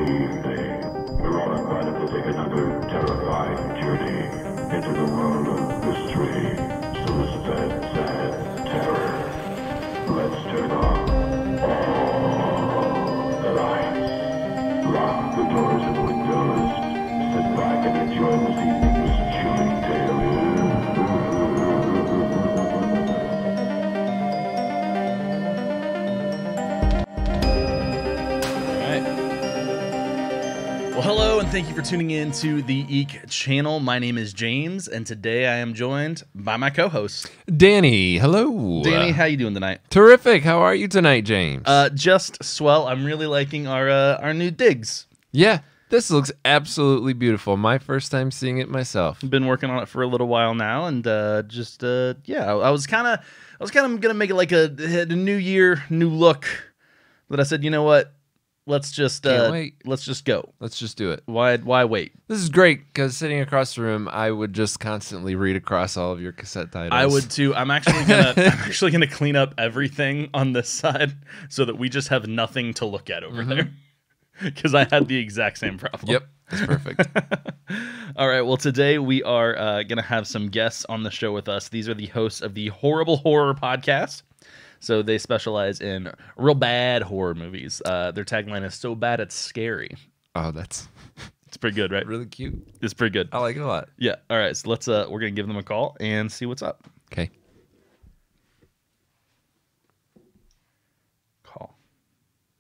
evening. We're all invited to take another terrifying journey into the world of mystery, suspense, and terror. Let's turn on all the lights, lock the doors and windows, sit back and enjoy this evening's chilling tale. Well, hello, and thank you for tuning in to the Eek channel. My name is James, and today I am joined by my co-host, Danny. Hello. Danny. How you doing tonight? Terrific. How are you tonight, James? Just swell. I'm really liking our new digs. Yeah, this looks absolutely beautiful. My first time seeing it myself. I've been working on it for a little while now, and yeah, I was kind of gonna make it like a new year, new look, but I said, you know what? Let's just wait. Let's just go. Let's just do it. Why wait? This is great because sitting across the room, I would just constantly read across all of your cassette titles. I would too. I'm actually gonna clean up everything on this side so that we just have nothing to look at over there. Because I had the exact same problem. Yep, that's perfect. All right. Well, today we are gonna have some guests on the show with us. These are the hosts of the Horrible Horror Podcast. So they specialize in real bad horror movies. Their tagline is "So bad it's scary." Oh, it's pretty good, right? really cute. It's pretty good. I like it a lot. Yeah. All right. So let's we're gonna give them a call and see what's up. Okay. Call.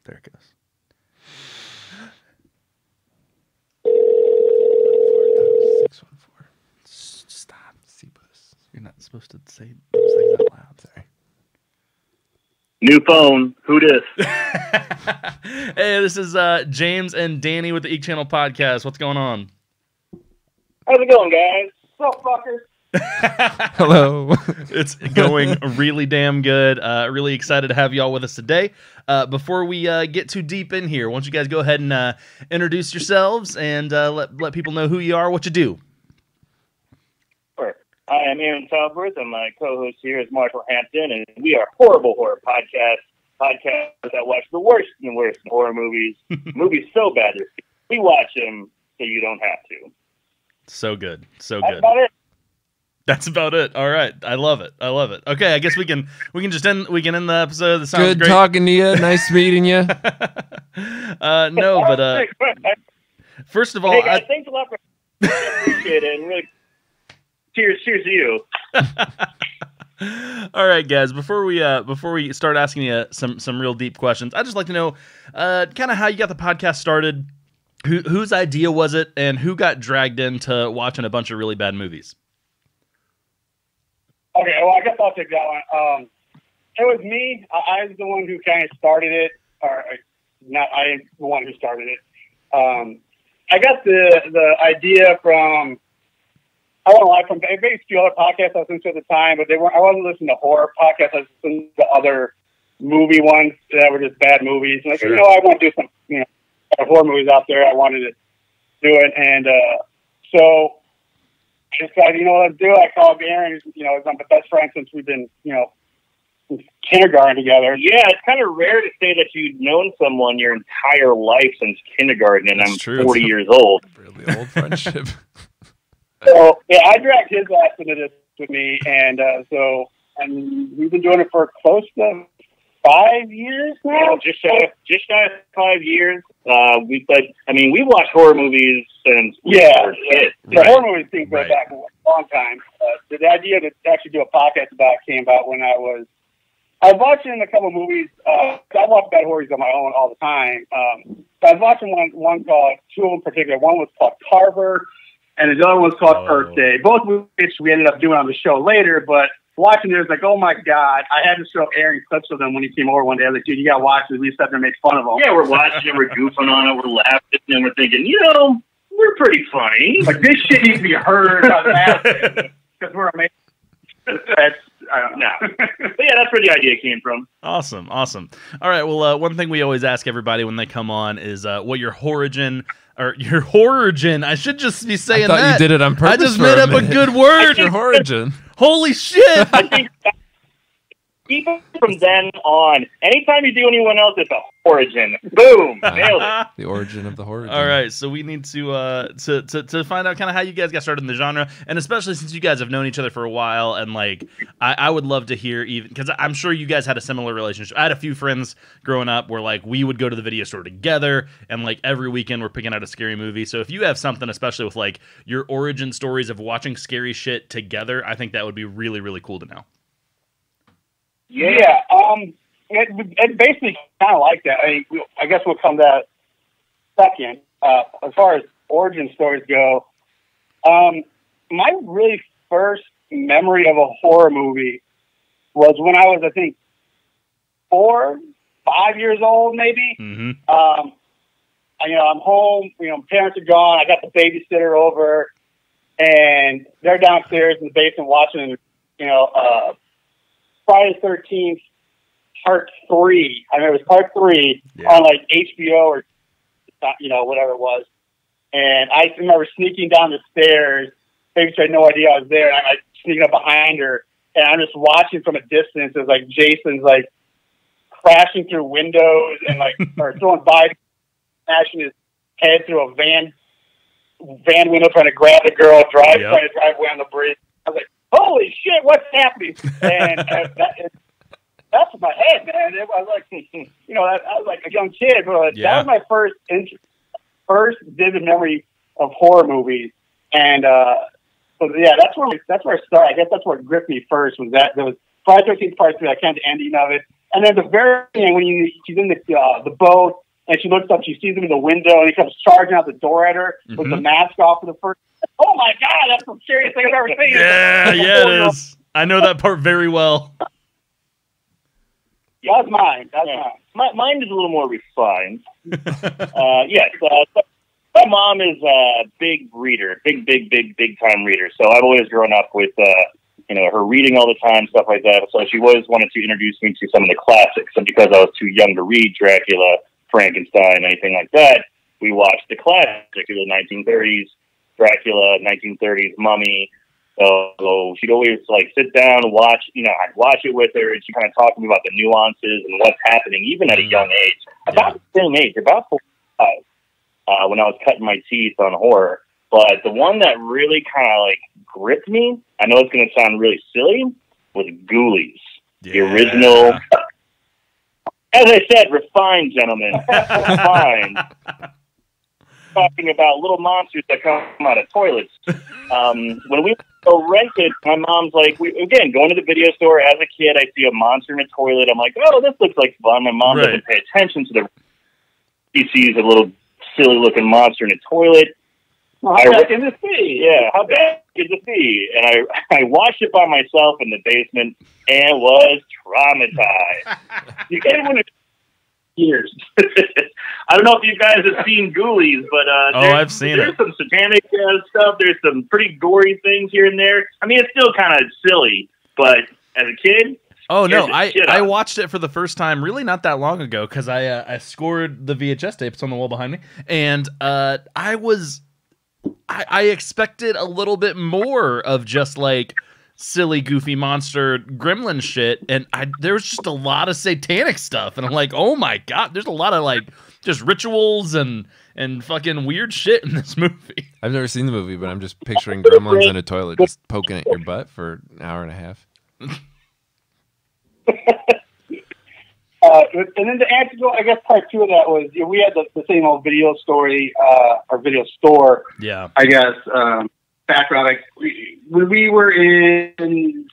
There it goes. Stop. C-bus. You're not supposed to say those things out loud. Sorry. New phone. Who dis? Hey, this is James and Danny with the Eek Channel Podcast. What's going on? How's it going, guys? What's up, fuckers? Hello. It's going really damn good. Really excited to have you all with us today. Before we get too deep in here, why don't you guys go ahead and introduce yourselves and let people know who you are, what you do. Sure. I am Aaron Talbert, and my co-host here is Marshall Hampton, and we are Horrible Horror Podcast that watch the worst and worst horror movies. Movies so bad that we watch them so you don't have to. So good. So That's good. about it. That's about it. All right. I love it. Okay, I guess we can end the episode. That sounds Good great. talking to you. Nice meeting you. No, but first of all, hey guys, thanks a lot for appreciate it, and really cheers to you. all right, guys. Before we start asking you some real deep questions, I'd just like to know kind of how you got the podcast started, whose idea was it, and who got dragged into watching a bunch of really bad movies. Okay, well, I guess I'll take that one. It was me. I was the one who kind of started it, or not. I am the one who started it. I got the idea from, I won't lie, from maybe a few other podcasts I listened to at the time, but I wasn't listening to horror podcasts. I was listening to other movie ones that were just bad movies. Like, sure. I want to do some, horror movies out there. I wanted to do it, and so. I decided, let's do it. I called Aaron, he's my best friend since we've been, since kindergarten together. Yeah, it's kind of rare to say that you've known someone your entire life since kindergarten, and I'm 40 years old. Really old friendship. So, yeah, I dragged his ass into this with me, and and we've been doing it for close to 5 years now. Yeah, just shy of 5 years. We watched horror movies since we were kids. The horror movies thing goes back a long time. The idea to actually do a podcast about it came about when I was watching a couple of movies. I watch bad horrors on my own all the time. So I was watching one called, two of them in particular. One was called Carver, and the other one was called Earth Day. Both movies we ended up doing on the show later, but watching it, was like, oh my God. I had to show Aaron clips of them when he came over one day. I was like, dude, you got to watch it. We sat there and make fun of them. Yeah, we're watching it, we're goofing on it, we're laughing, and we're thinking, we're pretty funny. Like, this shit needs to be heard because we're amazing. I don't know. But yeah, that's where the idea came from. Awesome. All right, well, one thing we always ask everybody when they come on is what your origin. I should just be saying that. I thought you did it on purpose. I just made up a good word. Your origin. Holy shit! I think even from then on, anytime you do anyone else, it's a origin. Boom, nailed it. The origin of the horror. All right, so we need to find out kind of how you guys got started in the genre, and especially since you guys have known each other for a while, and like I would love to hear, even because I'm sure you guys had a similar relationship. I had a few friends growing up where like we would go to the video store together, and like every weekend we're picking out a scary movie. So if you have something, especially with like your origin stories of watching scary shit together, I think that would be really, really cool to know. Yeah, it basically kind of like that. I guess we'll come to that second. As far as origin stories go, my really first memory of a horror movie was when I was, I think, 4, 5 years old, maybe. Mm-hmm. I'm home. Parents are gone. I got the babysitter over, and they're downstairs in the basement watching. Friday the 13th, Part 3. I remember it was Part 3 on like HBO or whatever it was. And I remember sneaking down the stairs. Babysitter had no idea I was there. And I'm like sneaking up behind her, and I'm just watching from a distance as like Jason's like crashing through windows and like or throwing by, smashing his head through a van window, trying to grab the girl, trying to drive away on the bridge. I was like, holy shit, what's happening? And that's in my head, man. It was like, I was like a young kid, but that was my first vivid memory of horror movies. And that's where it started. I guess that's what gripped me first. Was that there was Friday the 13th Part 3? I can't the ending of it, and then the very end when she's in the boat and she looks up, she sees him in the window, and he comes charging out the door at her with the mask off for the first. Oh my God, that's the scariest thing I've ever seen. Yeah, it is. I know that part very well. Yeah, that's mine. Mine is a little more refined. Yes. My mom is a big reader, big time reader. So I've always grown up with, her reading all the time, stuff like that. So she always wanted to introduce me to some of the classics. And because I was too young to read Dracula, Frankenstein, anything like that, we watched the classics, the 1930s. Dracula, 1930s Mummy. So she'd always like sit down and watch. I'd watch it with her, and she kind of talked to me about the nuances and what's happening, even at a young age. About the same age, about 45, when I was cutting my teeth on horror. But the one that really kind of like gripped me, I know it's going to sound really silly, was Ghoulies, the original. As I said, refined, gentlemen, refined. Talking about little monsters that come out of toilets. When we go rent it, my mom's like, going to the video store as a kid, I see a monster in a toilet. I'm like, oh, this looks like fun. My mom doesn't pay attention to the. She sees a little silly looking monster in a toilet. How bad can this be? Yeah, how bad could this be? And I watched it by myself in the basement and was traumatized. You can't even years. I don't know if you guys have seen Ghoulies, but I've seen there's some satanic stuff. There's some pretty gory things here and there. I mean, it's still kind of silly, but as a kid, oh no, I watched it for the first time really not that long ago because I scored the VHS tapes on the wall behind me, and I expected a little bit more of just like silly, goofy monster gremlin shit, and there was just a lot of satanic stuff, and I'm like, oh my God, there's a lot of like just rituals and fucking weird shit in this movie. I've never seen the movie, but I'm just picturing gremlins in a toilet just poking at your butt for an hour and a half. And then the answer, I guess part 2 of that was we had the same old video story, or video store. Yeah, I guess background. Like when we were in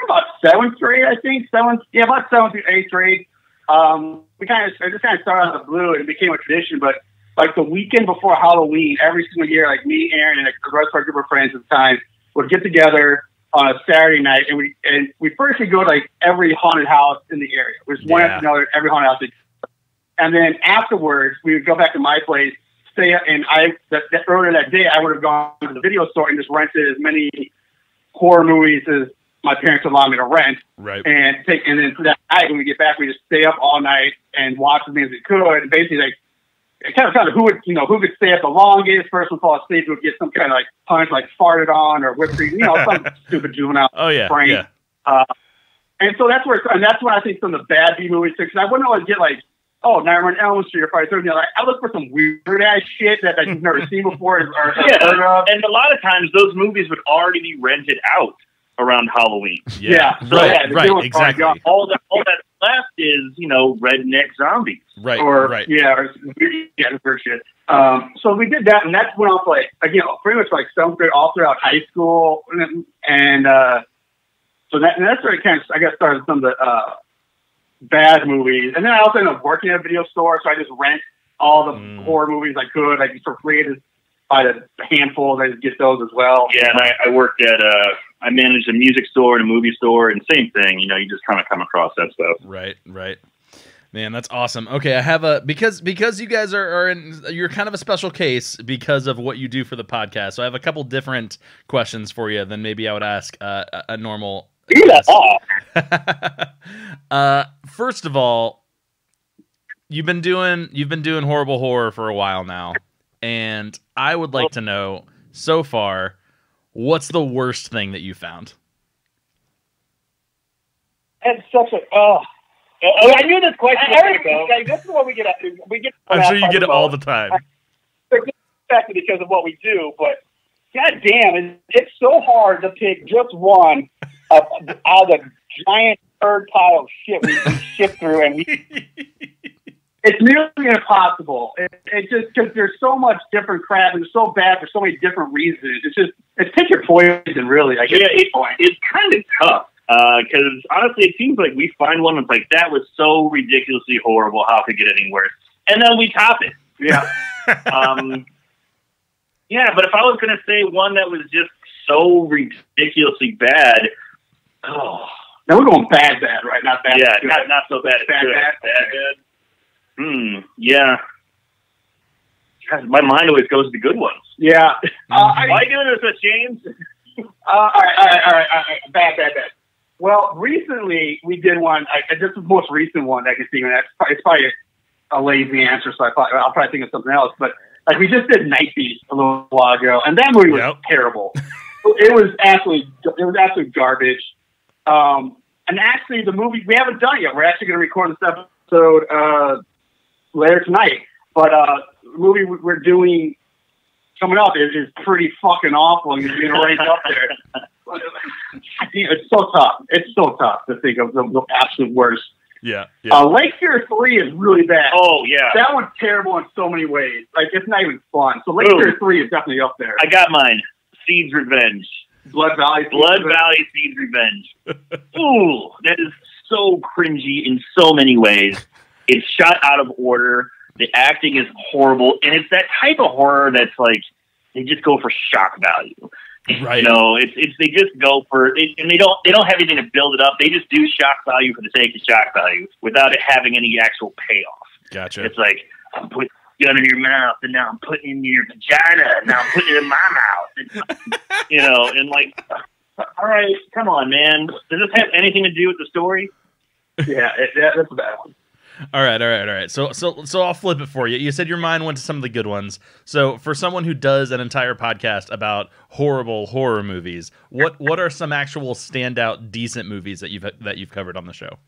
about 7th grade, I think about 7th through 8th grade. We just kind of started out of the blue, and it became a tradition. But like the weekend before Halloween, every single year, like me, Aaron, and the rest of our group of friends at the time would get together on a Saturday night, and we first would go to like every haunted house in the area. We just went to know every haunted house, and then afterwards we would go back to my place, stay, and earlier that day I would have gone to the video store and just rented as many horror movies as my parents allowed me to rent. Right. And then for that night when we get back, we just stay up all night and watch as many as we could, and basically like. It kind of who could stay up the longest. First would fall asleep, would get some kind of like punch, like farted on or whipped cream, some stupid juvenile. Oh yeah, prank. yeah. And so that's when I think some of the bad B movies too, because I wouldn't always get like, oh, Nightmare on Elm Street or Friday the 13th. Like, I look for some weird ass shit that you've never seen before. Or and a lot of times those movies would already be rented out around Halloween. Yeah. So, right, exactly. All that left is, redneck zombies. Right, right. Yeah, or weird shit. So we did that, and that went off pretty much like seventh grade all throughout high school, and so that's where it kind of, I guess, started some of the bad movies. And then I also ended up working at a video store, so I just rent all the horror movies I could, like for free, just by the handful, and I just get those as well. Yeah, and I worked at I managed a music store and a movie store, and same thing. You just kind of come across that stuff. Right, right. Man, that's awesome. Okay, I have because you guys you're kind of a special case because of what you do for the podcast. So I have a couple different questions for you than maybe I would ask a normal. First of all, you've been doing horrible horror for a while now, and I would like to know, so far, what's the worst thing that you found? It's such a I knew this question. This is what we get. I'm sure you get it all the time. Exactly because of what we do, but god damn, it's so hard to pick just one out of the giant third pile of shit we shift through, and it's nearly impossible. It's just because there's so much different crap, and it's so bad for so many different reasons. It's pick your poison, really. I guess it's kind of tough. Because honestly, it seems like we find one that's like, that was so ridiculously horrible, how could it get any worse? And then we top it. Yeah. Yeah, but if I was going to say one that was just so ridiculously bad, now we're going bad, right? Not bad. Yeah, not so bad. Bad. Yeah. God, my mind always goes to the good ones. Yeah. Why are you doing this, James? All right. Bad. Well, recently we did one. This is the most recent one I can see. It's probably a lazy answer, so I'll probably think of something else. But we just did Night Beast a little while ago, and that movie was terrible. It was absolute garbage. And actually, the movie we haven't done it yet. We're actually going to record this episode later tonight. But the movie we're doing coming up is pretty fucking awful, and it's being raised up there. It's so tough. It's so tough to think of the absolute worst. Yeah. Lake Fear 3 is really bad. Oh, yeah. That one's terrible in so many ways. Like, it's not even fun. So Lake Fear 3 is definitely up there. I got mine. Seed's Revenge. Blood Valley Seed's Revenge. Ooh, that is so cringy in so many ways. It's shot out of order. The acting is horrible. And it's that type of horror that's like, they just go for shock value. Right. It's they just go for it, and they don't have anything to build it up. They just do shock value for the sake of shock value without it having any actual payoff. Gotcha. It's like, I'm putting a gun in your mouth, and now I'm putting it in your vagina, and now I'm putting it in my mouth. And, and like, all right, come on, man. Does this have anything to do with the story? Yeah, that's a bad one. All right. So I'll flip it for you. You said your mind went to some of the good ones. So for someone who does an entire podcast about horrible horror movies, what are some actual standout decent movies that you've covered on the show?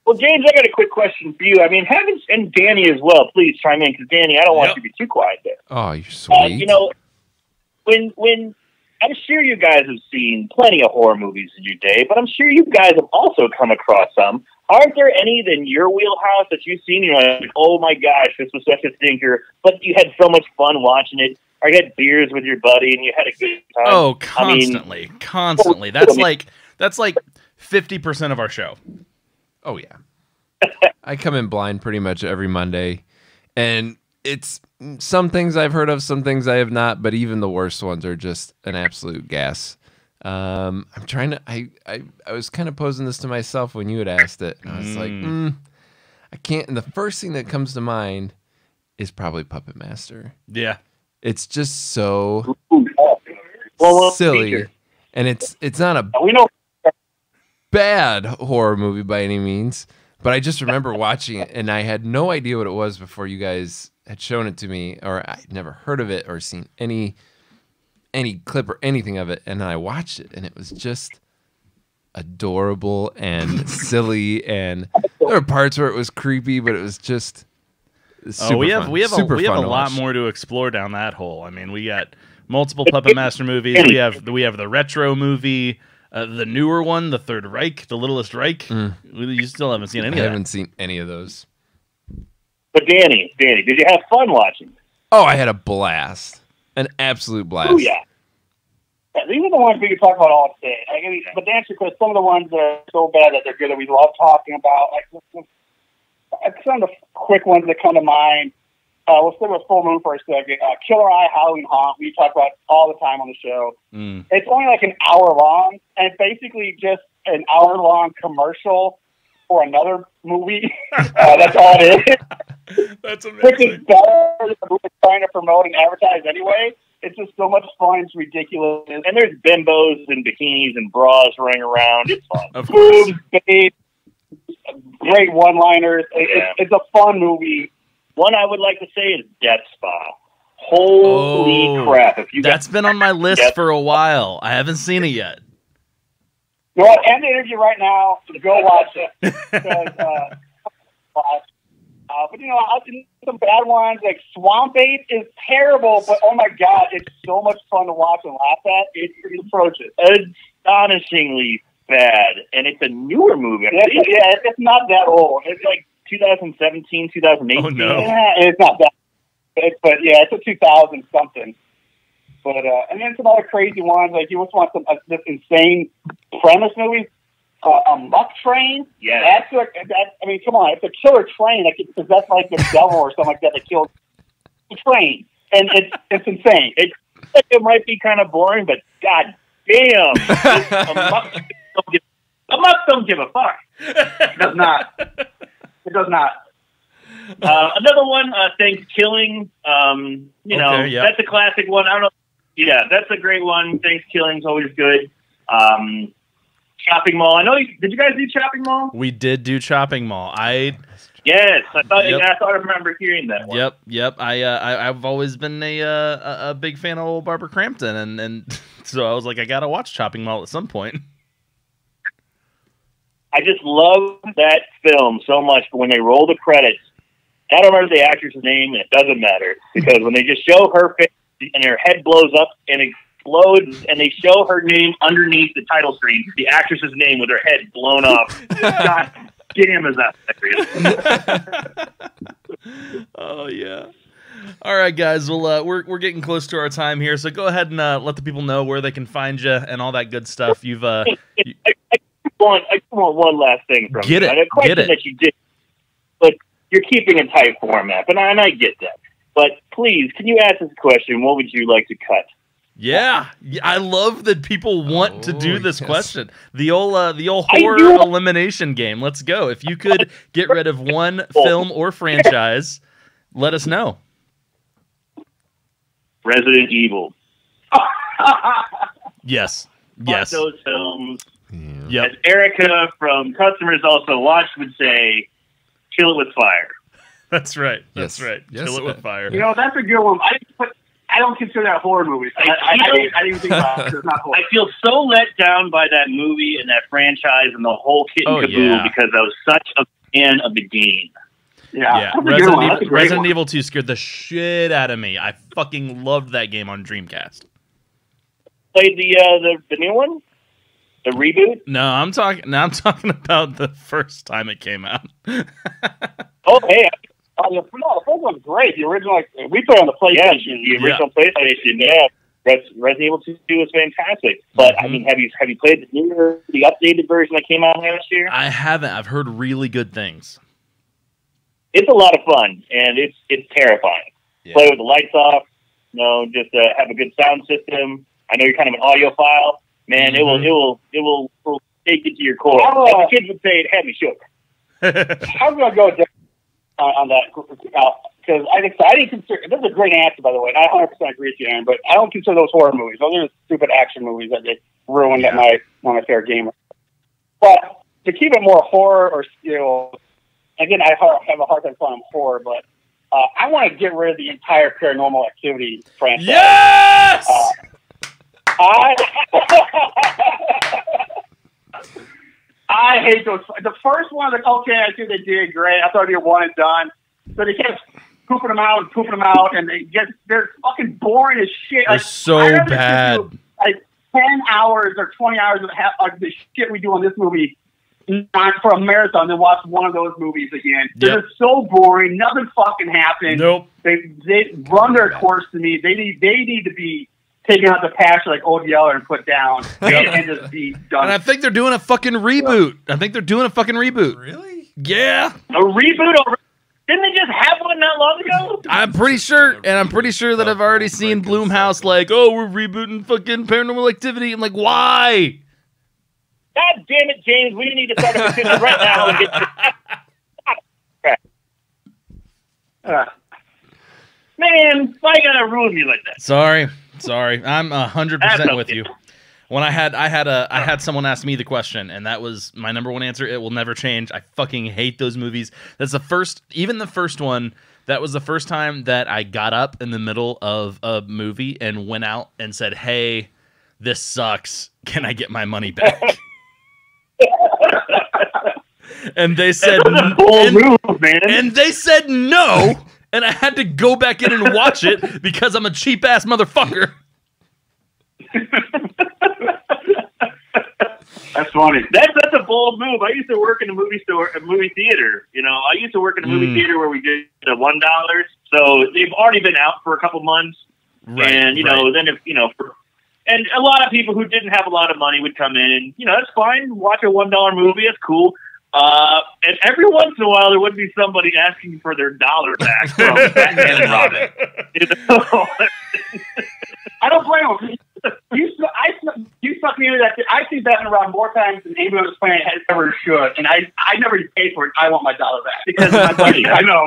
Well, James, I got a quick question for you. I mean, and Danny as well. Please chime in, because Danny, I don't want you to be too quiet there. Oh, you're sweet. When I'm sure you guys have seen plenty of horror movies in your day, but I'm sure you guys have also come across some. Aren't there any in your wheelhouse that you've seen? You're like, oh my gosh, this was such a stinker, but you had so much fun watching it. Or you had beers with your buddy and you had a good time. Oh, constantly. That's like 50% of our show. Oh yeah. I come in blind pretty much every Monday, and it's some things I've heard of, some things I have not, but even the worst ones are just an absolute gas. I'm trying to. I was kind of posing this to myself when you had asked it, and I was like, I can't. And the first thing that comes to mind is probably Puppet Master. Yeah, it's just so well, silly, and it's not a bad horror movie by any means. But I just remember watching it, and I had no idea what it was before you guys had shown it to me, or I'd never heard of it or seen any clip or anything of it, and then I watched it, and it was just adorable and silly, and there were parts where it was creepy, but it was just super we have fun. we have Super we have fun a to lot watch. more to explore down that hole. I mean, we got multiple Puppet Master movies. We have the retro movie, the newer one, the Third Reich, the Littlest Reich. You still haven't seen any I of that. haven't seen any of those. But Danny, did you have fun watching? Oh, I had a blast, an absolute blast. Oh yeah. These are the ones we can talk about all day. But to answer, because some of the ones that are so bad that they're good that we love talking about, like some of the quick ones that come to mind. We'll start with Full Moon for a second. Killer Eye, Halloween Haunt. We talk about all the time on the show. It's only like an hour long, and it's basically just an hour-long commercial for another movie. That's all it is. That's amazing. Which is better than the movie trying to promote and advertise anyway. It's just so much fun. It's ridiculous. And there's bimbos and bikinis and bras running around. It's fun. Of course. Babes, great one-liners. It's a fun movie. One I would like to say is Death Spa. Holy crap! If you that's been on my list for a while. I haven't seen it yet. You know what? End the interview right now. Go watch it. Because, but I'll do some bad ones. Like Swamp Ape is terrible, but oh my god, it's so much fun to watch and laugh at. It's atrocious. astonishingly bad, and it's a newer movie. It's not that old. It's like 2017, 2018. Oh no, it's not that. But yeah, it's a 2000 something. But and then some other crazy ones. Like you just want some this insane premise movie. A muck train. Yeah, I mean, come on, it's a killer train. That's like the devil or something like that that killed the train, and it's insane. It might be kind of boring, but god damn, a muck don't give a fuck. It does not. It does not. Another one, Thanksgiving. That's a classic one. I don't know. Yeah, that's a great one. Thanksgiving's always good. Chopping Mall. I know. Did you guys do Chopping Mall? we did do Chopping Mall. Yes, I thought. Yep. I thought I remember hearing that one. Yep. I've always been a big fan of old Barbara Crampton, and so I was like, I gotta watch Chopping Mall at some point. I just love that film so much. But when they roll the credits, I don't remember the actress's name, and it doesn't matter because when they just show her face and her head blows up and explodes, and they show her name underneath the title screen, the actress's name with her head blown off. God damn, is that hilarious? Oh yeah. All right, guys. Well, we're getting close to our time here, so go ahead and let the people know where they can find you and all that good stuff. You've I want one last thing from Get you. it. And a question Get it. that you did, but you're keeping in tight format, and I get that. But please, can you ask this question? What would you like to cut? Yeah, I love that people want to do this yes. question. The old horror elimination game. Let's go. If you could get rid of one film or franchise, let us know. Resident Evil. Yes. Fuck those films. Yep. As Erica from Customers Also Watched would say, kill it with fire. That's right. Yes. That's right. Yes. Kill it with fire. That's a good one. I don't consider that horror movies. I didn't think about it. It's not horror. I feel so let down by that movie and that franchise and the whole kit and caboodle because I was such a fan of the game. Yeah. That's a good one. That's a great Resident one. Evil 2 scared the shit out of me. I fucking loved that game on Dreamcast. Played the new one? The reboot? No, I'm talking about the first time it came out. Oh, hey. The first one's great. The original, we played on the PlayStation. The original PlayStation, yeah. Resident Evil 2 was fantastic. But, I mean, have you played the updated version that came out last year? I haven't. I've heard really good things. It's a lot of fun, and it's terrifying. Yeah. Play with the lights off, just have a good sound system. I know you're kind of an audiophile. Man, it will take you to your core. As the kids would say, it had me shook. I'm going to go on that because I didn't consider this is a great answer, by the way. And I 100% agree with you, Aaron. But I don't consider those horror movies. Those are stupid action movies that they ruined at my favorite game. But to keep it more horror, or again, I have a hard time calling them horror, but I want to get rid of the entire Paranormal Activity franchise. Yes. I hate those. The first one, like, okay, I think they did great. I thought they were one and done. So they kept pooping them out, and they're fucking boring as shit. They're like, so I'd rather bad. do, like 10 hours or 20 hours of the shit we do on this movie, not for a marathon, than watch one of those movies again. They're just so boring. Nothing fucking happens. Nope. They run their course to me. They need to be taken out the pasture like Old Yeller and put down and just be done. And I think they're doing a fucking reboot. I think they're doing a fucking reboot. Really? Yeah. A reboot over. Didn't they just have one not long ago? I'm pretty sure, and I'm pretty sure that I've already seen Blumhouse like, oh, we're rebooting fucking Paranormal Activity. I'm like, why? God damn it, James! We need to start a petition right now and get. Man, why you gotta ruin me like that? Sorry. I'm 100% with you. When I had someone ask me the question, and that was my number one answer. It will never change. I fucking hate those movies. That's the first one. That was the first time that I got up in the middle of a movie and went out and said, "Hey, this sucks. Can I get my money back?" And they said, and they said no, and I had to go back in and watch it because I'm a cheap ass motherfucker. That's funny. That's a bold move. I used to work in a movie theater. You know, I used to work in a movie theater where we did the $1. So they've already been out for a couple months, and then if and a lot of people who didn't have a lot of money would come in, and that's fine. Watch a $1 movie. It's cool. And every once in a while, there would be somebody asking for their dollar back from Batman and Robin. I don't blame him. You suck me into that. I've seen Batman and Robin more times than anyone on this planet has ever should, and I never paid for it. I want my dollar back because of my money. I know.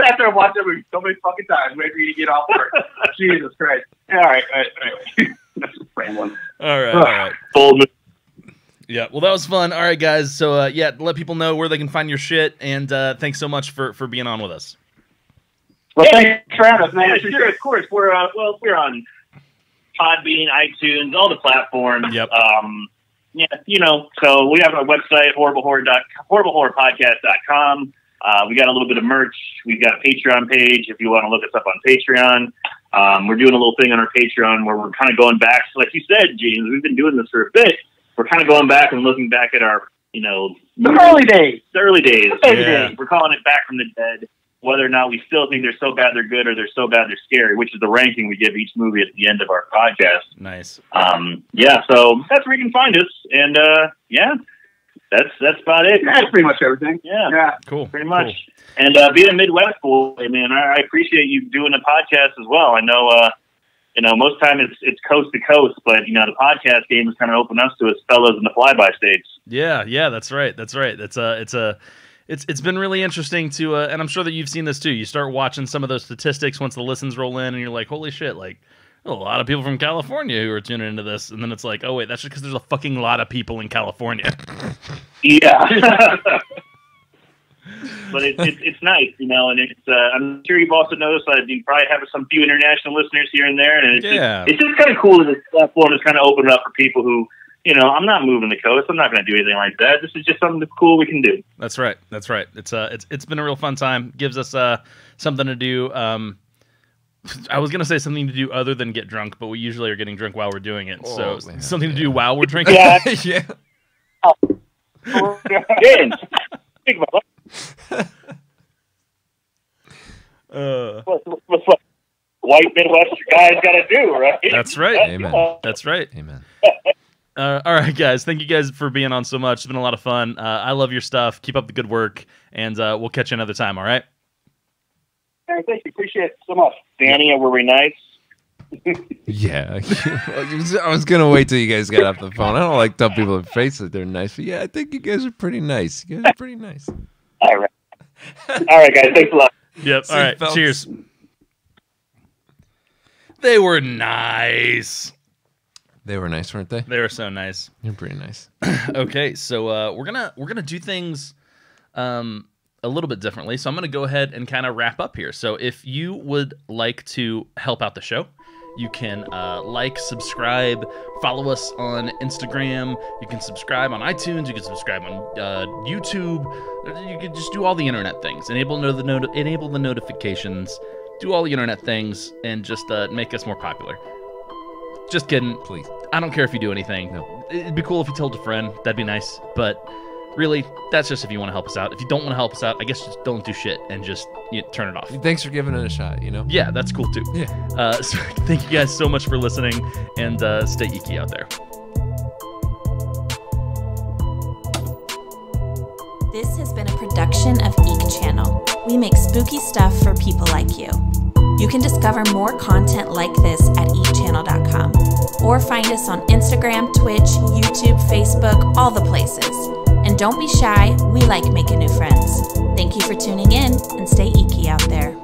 After I watched that movie so many fucking times, waiting for you to get off work. Jesus Christ. All right. Anyway, that's just rambling. All right. Bold move. Yeah, well, that was fun. All right, guys. So, let people know where they can find your shit, and thanks so much for being on with us. Well, thanks for having us, man. Yeah, sure, of course. We're on Podbean, iTunes, all the platforms. Yep. So we have our website, horriblehorrorpodcast.com. We got a little bit of merch. We've got a Patreon page if you want to look us up on Patreon. We're doing a little thing on our Patreon where we're kind of going back. So like you said, James, we've been doing this for a bit. We're kind of going back and looking back at our, the early days. The early days. Yeah. We're calling it Back from the Dead. Whether or not we still think they're so bad they're good or they're so bad they're scary, which is the ranking we give each movie at the end of our podcast. Nice. So that's where you can find us. And, that's about it. That's pretty much everything. Yeah. Cool. Pretty much. Cool. And being a Midwest boy, man, I appreciate you doing a podcast as well. I know, most time it's coast to coast, but the podcast game has kind of opened us to us fellows in the flyby states. Yeah, that's right. It's been really interesting to, and I'm sure that you've seen this too. You start watching some of those statistics once the listens roll in, and you're like, holy shit! Like, a lot of people from California who are tuning into this, and then it's like, oh wait, that's just because there's a fucking lot of people in California. Yeah. But it's nice, and it's I'm sure you've also noticed that you probably have some few international listeners here and there, and it's just kind of cool that this platform is kind of opened up for people who, I'm not moving the coast. I'm not going to do anything like that. This is just something cool we can do. That's right. It's been a real fun time. Gives us something to do. I was gonna say something to do other than get drunk, but we usually are getting drunk while we're doing it. So something to do while we're drinking. Yeah. Yeah. James, think about it. What's what white Midwestern guys got to do, right? That's right. Amen. That's right. Amen. All right, guys. Thank you guys for being on so much. It's been a lot of fun. I love your stuff. Keep up the good work, and we'll catch you another time. All right. Hey, thank you. Appreciate it so much. Danny, were we nice? Yeah. I was going to wait till you guys got off the phone. I don't like telling people in face that they're nice, but yeah, I think you guys are pretty nice. You guys are pretty nice. All right. All right, guys. Thanks a lot. Yep. All right. Cheers. They were nice. They were nice, weren't they? They were so nice. You're pretty nice. Okay, so we're gonna do things a little bit differently. So I'm gonna go ahead and kind of wrap up here. So if you would like to help out the show, You can like, subscribe, follow us on Instagram. You can subscribe on iTunes. You can subscribe on YouTube. You can just do all the internet things. Enable the notifications. Do all the internet things and just make us more popular. Just kidding. Please. I don't care if you do anything. No. It'd be cool if you told a friend. That'd be nice. But really, that's just if you want to help us out. If you don't want to help us out, I guess just don't do shit and just turn it off. Thanks for giving it a shot, Yeah, that's cool too. Yeah. So thank you guys so much for listening, and stay geeky out there. This has been a production of Eek Channel. We make spooky stuff for people like you. You can discover more content like this at eekchannel.com or find us on Instagram, Twitch, YouTube, Facebook, all the places. And don't be shy, we like making new friends. Thank you for tuning in and stay eeky out there.